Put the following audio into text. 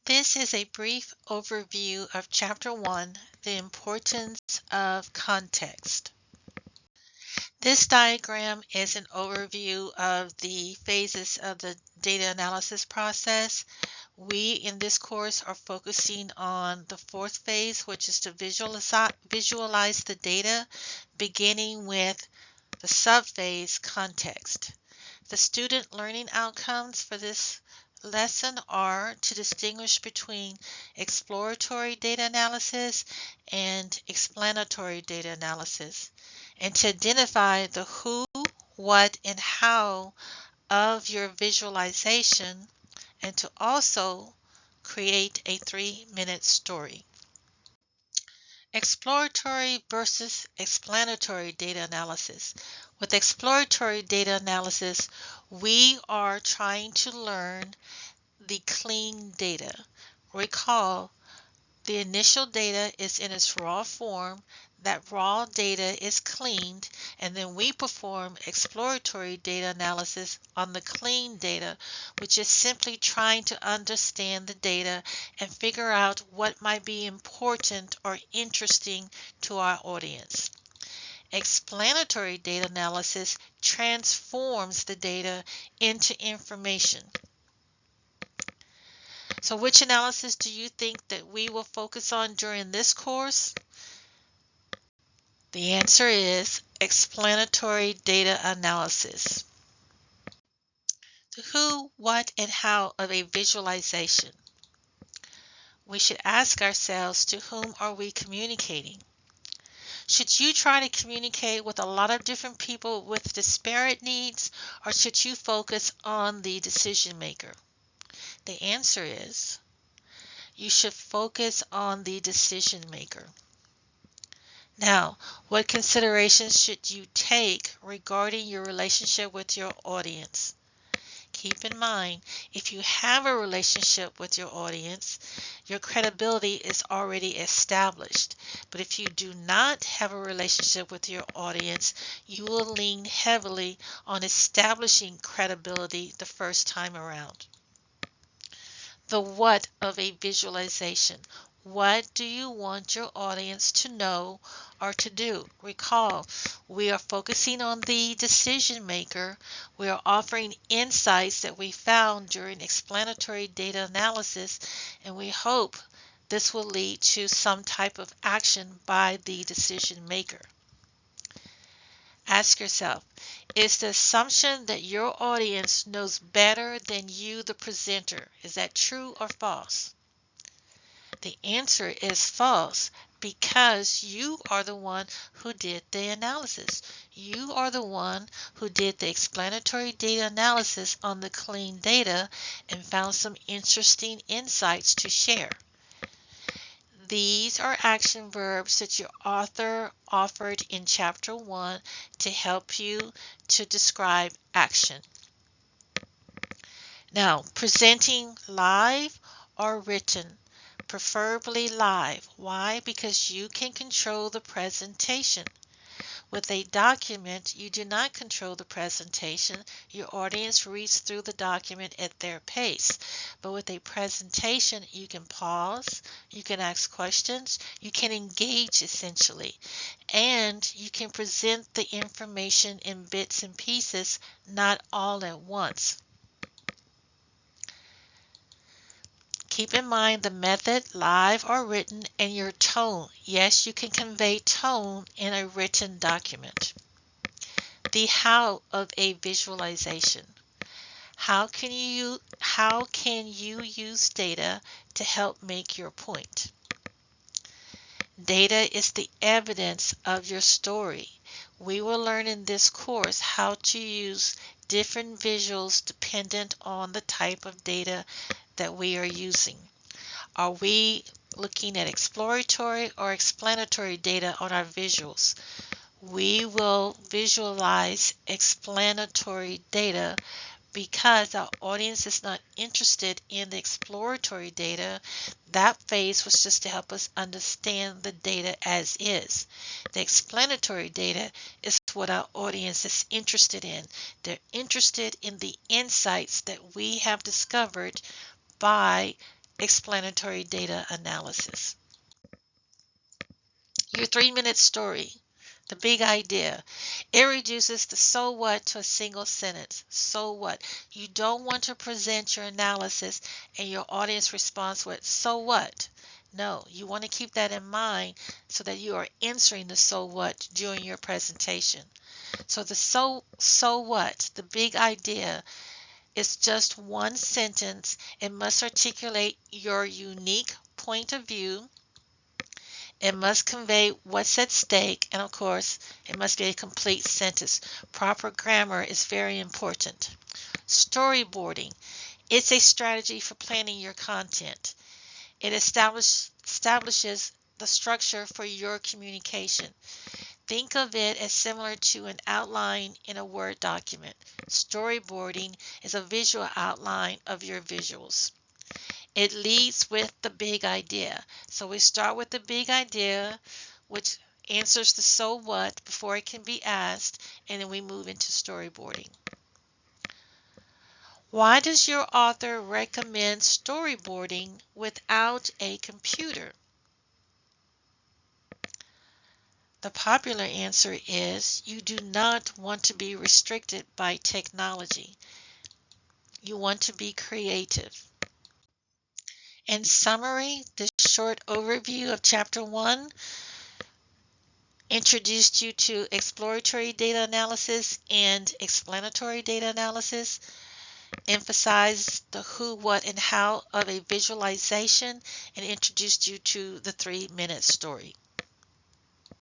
This is a brief overview of Chapter 1, the importance of context. This diagram is an overview of the phases of the data analysis process. We, in this course, are focusing on the fourth phase, which is to visualize the data, beginning with the subphase context. The student learning outcomes for this lesson are to distinguish between exploratory data analysis and explanatory data analysis, and to identify the who, what, and how of your visualization, and to also create a 3-minute story. Exploratory versus explanatory data analysis. With exploratory data analysis, we are trying to learn the clean data. Recall, the initial data is in its raw form. That raw data is cleaned, and then we perform exploratory data analysis on the clean data, which is simply trying to understand the data and figure out what might be important or interesting to our audience. Explanatory data analysis transforms the data into information. So which analysis do you think that we will focus on during this course? The answer is explanatory data analysis. The who, what, and how of a visualization. We should ask ourselves, to whom are we communicating? Should you try to communicate with a lot of different people with disparate needs, or should you focus on the decision maker? The answer is you should focus on the decision maker. Now, what considerations should you take regarding your relationship with your audience? Keep in mind, if you have a relationship with your audience, your credibility is already established. But if you do not have a relationship with your audience, you will lean heavily on establishing credibility the first time around. The what of a visualization. What do you want your audience to know or to do? Recall, we are focusing on the decision maker. We are offering insights that we found during explanatory data analysis, and we hope this will lead to some type of action by the decision maker. Ask yourself, is the assumption that your audience knows better than you, the presenter, is that true or false? The answer is false, because you are the one who did the analysis. You are the one who did the explanatory data analysis on the clean data and found some interesting insights to share. These are action verbs that your author offered in Chapter 1 to help you to describe action. Now, presenting live or written. Preferably live. Why? Because you can control the presentation. With a document, you do not control the presentation. Your audience reads through the document at their pace. But with a presentation, you can pause, you can ask questions, you can engage essentially, and you can present the information in bits and pieces, not all at once. Keep in mind the method, live or written, and your tone. Yes, you can convey tone in a written document. The how of a visualization. How can you use data to help make your point? Data is the evidence of your story. We will learn in this course how to use different visuals dependent on the type of data that we are using. Are we looking at exploratory or explanatory data on our visuals? We will visualize explanatory data because our audience is not interested in the exploratory data. That phase was just to help us understand the data as is. The explanatory data is what our audience is interested in. They're interested in the insights that we have discovered by explanatory data analysis. Your 3-minute story, the big idea. It reduces the so what to a single sentence. So what? You don't want to present your analysis and your audience response with so what? No, you want to keep that in mind so that you are answering the so what during your presentation. So the so what, the big idea, is just one sentence. It must articulate your unique point of view. It must convey what's at stake, and of course, it must be a complete sentence. Proper grammar is very important. Storyboarding. It's a strategy for planning your content. It establishes the structure for your communication. Think of it as similar to an outline in a Word document. Storyboarding is a visual outline of your visuals. It leads with the big idea. So we start with the big idea, which answers the so what before it can be asked, and then we move into storyboarding. Why does your author recommend storyboarding without a computer? The popular answer is you do not want to be restricted by technology. You want to be creative. In summary, this short overview of Chapter 1 introduced you to exploratory data analysis and explanatory data analysis, emphasized the who, what, and how of a visualization, and introduced you to the 3-minute story.